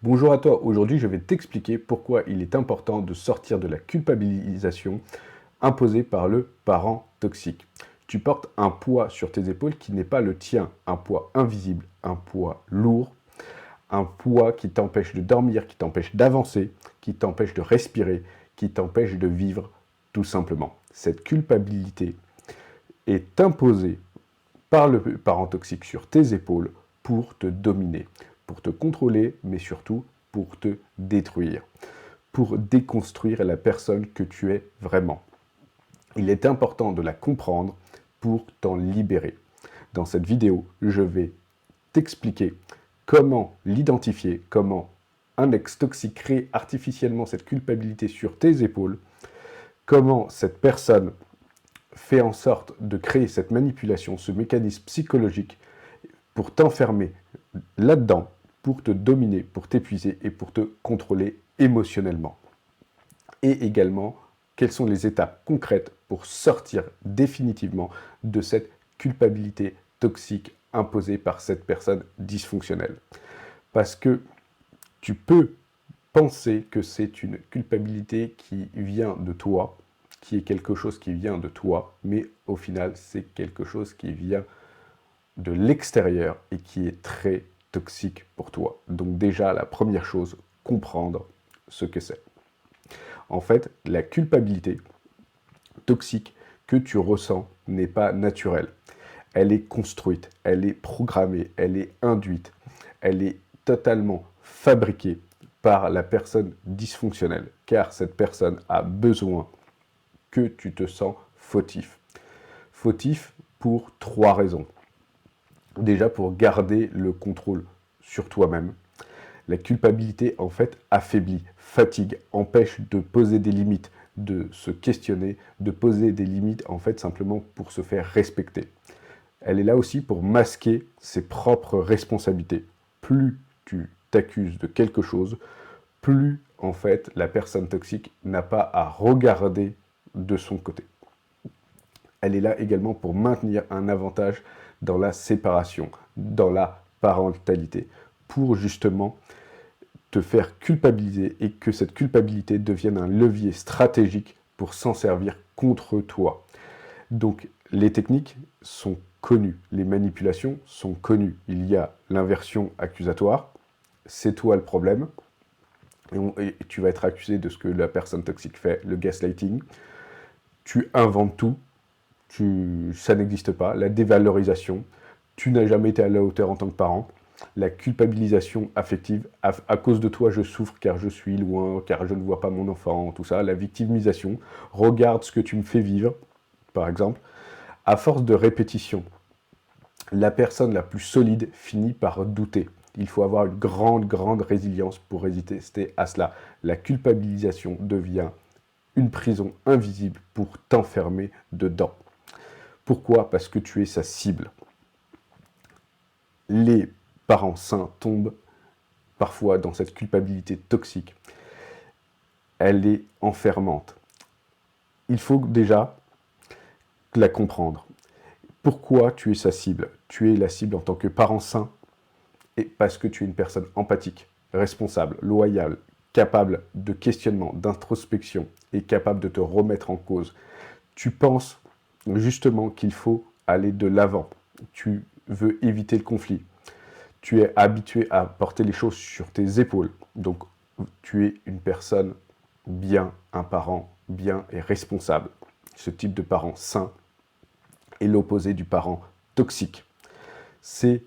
Bonjour à toi, aujourd'hui je vais t'expliquer pourquoi il est important de sortir de la culpabilisation imposée par le parent toxique. Tu portes un poids sur tes épaules qui n'est pas le tien, un poids invisible, un poids lourd, un poids qui t'empêche de dormir, qui t'empêche d'avancer, qui t'empêche de respirer, qui t'empêche de vivre tout simplement. Cette culpabilité est imposée par le parent toxique sur tes épaules pour te dominer, pour te contrôler, mais surtout pour te détruire, pour déconstruire la personne que tu es vraiment. Il est important de la comprendre pour t'en libérer. Dans cette vidéo, je vais t'expliquer comment l'identifier, comment un ex toxique crée artificiellement cette culpabilité sur tes épaules, comment cette personne fait en sorte de créer cette manipulation, ce mécanisme psychologique pour t'enfermer là-dedans, pour te dominer, pour t'épuiser et pour te contrôler émotionnellement. Et également, quelles sont les étapes concrètes pour sortir définitivement de cette culpabilité toxique imposée par cette personne dysfonctionnelle. Parce que tu peux penser que c'est une culpabilité qui vient de toi, qui est quelque chose qui vient de toi, mais au final, c'est quelque chose qui vient de l'extérieur et qui est très toxique pour toi. Donc déjà, la première chose, comprendre ce que c'est. En fait, la culpabilité toxique que tu ressens n'est pas naturelle. Elle est construite, elle est programmée, elle est induite, elle est totalement fabriquée par la personne dysfonctionnelle, car cette personne a besoin que tu te sens fautif. Fautif pour trois raisons. Déjà pour garder le contrôle sur toi-même. La culpabilité, en fait, affaiblit, fatigue, empêche de poser des limites, de se questionner, de poser des limites, en fait, simplement pour se faire respecter. Elle est là aussi pour masquer ses propres responsabilités. Plus tu t'accuses de quelque chose, plus, en fait, la personne toxique n'a pas à regarder de son côté. Elle est là également pour maintenir un avantage dans la séparation, dans la parentalité, pour justement te faire culpabiliser et que cette culpabilité devienne un levier stratégique pour s'en servir contre toi. Donc les techniques sont connues, les manipulations sont connues. Il y a l'inversion accusatoire, c'est toi le problème, et tu vas être accusé de ce que la personne toxique fait, le gaslighting. Tu inventes tout, ça n'existe pas. La dévalorisation, tu n'as jamais été à la hauteur en tant que parent. La culpabilisation affective, à cause de toi je souffre car je suis loin, car je ne vois pas mon enfant, tout ça. La victimisation, regarde ce que tu me fais vivre, par exemple. À force de répétition, la personne la plus solide finit par douter. Il faut avoir une grande résilience pour résister à cela. La culpabilisation devient une prison invisible pour t'enfermer dedans. Pourquoi? Parce que tu es sa cible. Les parents sains tombent parfois dans cette culpabilité toxique. Elle est enfermante. Il faut déjà la comprendre. Pourquoi tu es sa cible? Tu es la cible en tant que parent sain et parce que tu es une personne empathique, responsable, loyale, capable de questionnement, d'introspection et capable de te remettre en cause. Tu penses justement qu'il faut aller de l'avant. Tu veux éviter le conflit. Tu es habitué à porter les choses sur tes épaules. Donc, tu es une personne bien, un parent bien et responsable. Ce type de parent sain est l'opposé du parent toxique. C'est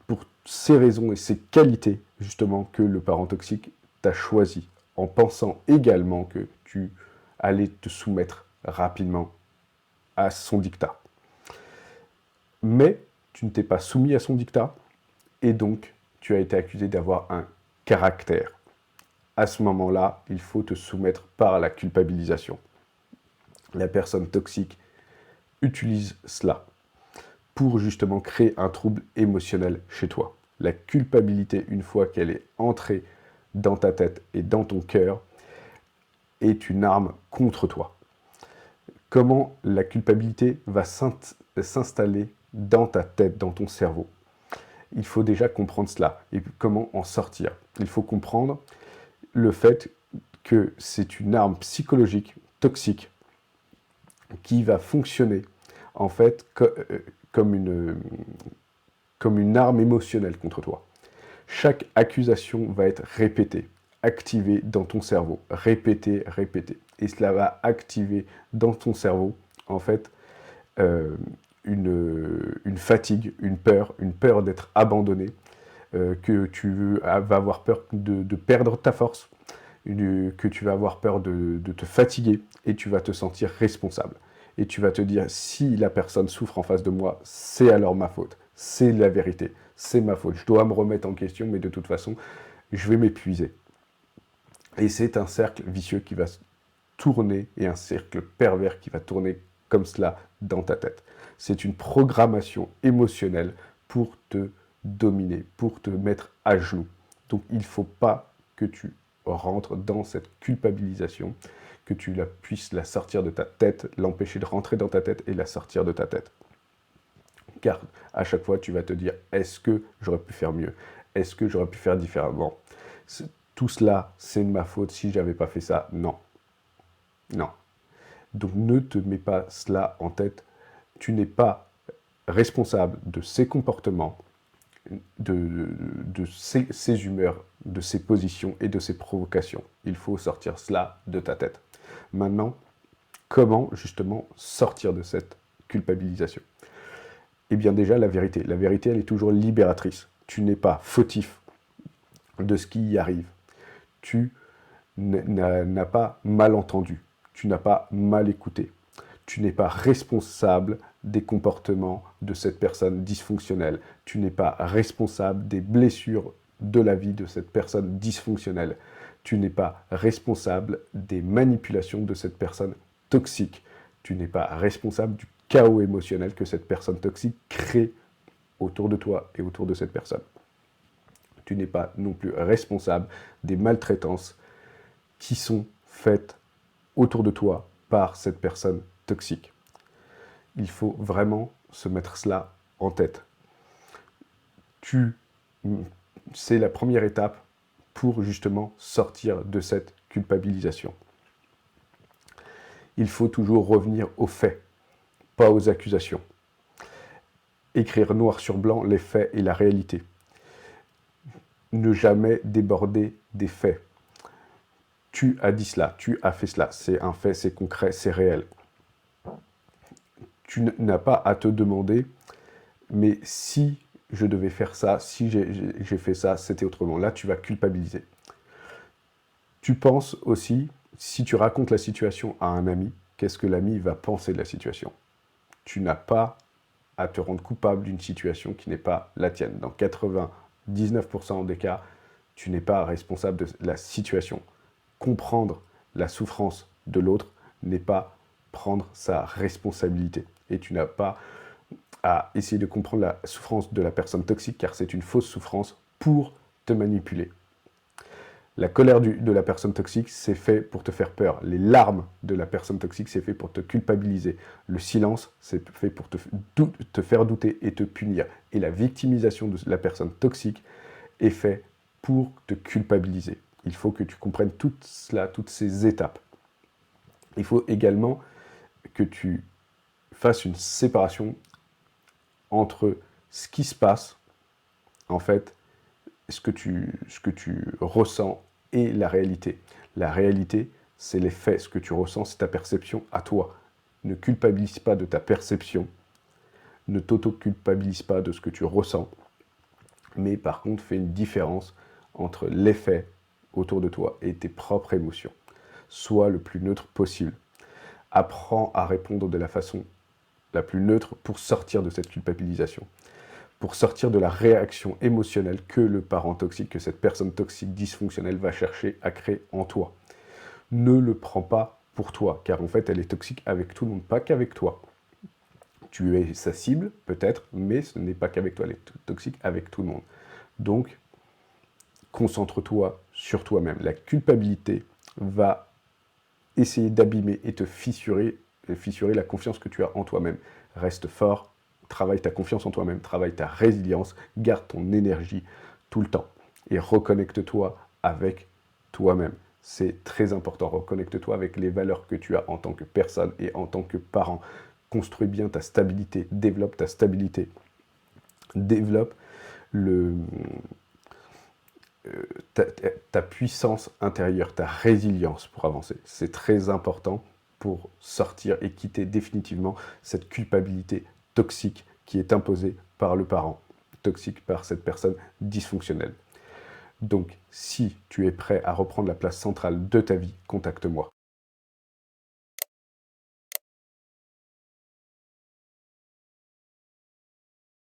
pour ces raisons et ces qualités, justement, que le parent toxique t'a choisi, en pensant également que tu allais te soumettre rapidement à son dictat. Mais tu ne t'es pas soumis à son dictat, et donc tu as été accusé d'avoir un caractère. À ce moment-là, il faut te soumettre par la culpabilisation. La personne toxique utilise cela pour justement créer un trouble émotionnel chez toi. La culpabilité, une fois qu'elle est entrée dans ta tête et dans ton cœur, est une arme contre toi. Comment la culpabilité va s'installer dans ta tête, dans ton cerveau? Il faut déjà comprendre cela et comment en sortir. Il faut comprendre le fait que c'est une arme psychologique toxique qui va fonctionner en fait comme une arme émotionnelle contre toi. Chaque accusation va être répétée, activée dans ton cerveau, répétée, répétée. Et cela va activer dans ton cerveau, en fait, une fatigue, une peur d'être abandonné, que tu vas avoir peur de perdre ta force, que tu vas avoir peur de te fatiguer, et tu vas te sentir responsable. Et tu vas te dire, si la personne souffre en face de moi, c'est alors ma faute. C'est la vérité. C'est ma faute. Je dois me remettre en question, mais de toute façon, je vais m'épuiser. Et c'est un cercle vicieux qui va tourner, et un cercle pervers qui va tourner comme cela dans ta tête. C'est une programmation émotionnelle pour te dominer, pour te mettre à genoux. Donc il ne faut pas que tu rentres dans cette culpabilisation, que tu puisses la sortir de ta tête, l'empêcher de rentrer dans ta tête et la sortir de ta tête. Car à chaque fois, tu vas te dire, est-ce que j'aurais pu faire mieux? Est-ce que j'aurais pu faire différemment? Tout cela, c'est de ma faute. Si je n'avais pas fait ça, non. Non. Donc ne te mets pas cela en tête. Tu n'es pas responsable de ces comportements, de ces humeurs, de ces positions et de ces provocations. Il faut sortir cela de ta tête. Maintenant, comment justement sortir de cette culpabilisation? Eh bien déjà, la vérité. La vérité, elle est toujours libératrice. Tu n'es pas fautif de ce qui y arrive. Tu n'as pas mal entendu. Tu n'as pas mal écouté. Tu n'es pas responsable des comportements de cette personne dysfonctionnelle. Tu n'es pas responsable des blessures de la vie de cette personne dysfonctionnelle. Tu n'es pas responsable des manipulations de cette personne toxique. Tu n'es pas responsable du chaos émotionnel que cette personne toxique crée autour de toi et autour de cette personne. Tu n'es pas non plus responsable des maltraitances qui sont faites autour de toi par cette personne toxique. Il faut vraiment se mettre cela en tête. C'est la première étape pour justement sortir de cette culpabilisation. Il faut toujours revenir aux faits, pas aux accusations. Écrire noir sur blanc les faits et la réalité. Ne jamais déborder des faits. Tu as dit cela, tu as fait cela, c'est un fait, c'est concret, c'est réel. Tu n'as pas à te demander, mais si je devais faire ça, si j'ai fait ça, c'était autrement. Là, tu vas culpabiliser. Tu penses aussi, si tu racontes la situation à un ami, qu'est-ce que l'ami va penser de la situation? Tu n'as pas à te rendre coupable d'une situation qui n'est pas la tienne. Dans 99% des cas, tu n'es pas responsable de la situation. Comprendre la souffrance de l'autre n'est pas prendre sa responsabilité. Et tu n'as pas à essayer de comprendre la souffrance de la personne toxique, car c'est une fausse souffrance pour te manipuler. La colère de la personne toxique, c'est fait pour te faire peur. Les larmes de la personne toxique, c'est fait pour te culpabiliser. Le silence, c'est fait pour te faire douter et te punir. Et la victimisation de la personne toxique est fait pour te culpabiliser. Il faut que tu comprennes tout cela, toutes ces étapes. Il faut également que tu fasses une séparation entre ce qui se passe, en fait, ce que tu ressens et la réalité. La réalité, c'est les faits. Ce que tu ressens, c'est ta perception à toi. Ne culpabilise pas de ta perception. Ne t'auto-culpabilise pas de ce que tu ressens. Mais par contre, fais une différence entre les faits autour de toi et tes propres émotions. Sois le plus neutre possible. Apprends à répondre de la façon la plus neutre pour sortir de cette culpabilisation, pour sortir de la réaction émotionnelle que le parent toxique, que cette personne toxique dysfonctionnelle va chercher à créer en toi. Ne le prends pas pour toi, car en fait elle est toxique avec tout le monde, pas qu'avec toi. Tu es sa cible, peut-être, mais ce n'est pas qu'avec toi, elle est toxique avec tout le monde. Donc, concentre-toi sur toi-même. La culpabilité va essayer d'abîmer et te fissurer la confiance que tu as en toi-même. Reste fort, Travaille ta confiance en toi-même, travaille ta résilience, garde ton énergie tout le temps et reconnecte-toi avec toi-même. C'est très important, reconnecte-toi avec les valeurs que tu as en tant que personne et en tant que parent. Construis bien ta stabilité, développe ta stabilité, développe le, ta puissance intérieure, ta résilience pour avancer. C'est très important pour sortir et quitter définitivement cette culpabilité toxique qui est imposée par le parent, toxique par cette personne dysfonctionnelle. Donc, si tu es prêt à reprendre la place centrale de ta vie, contacte-moi.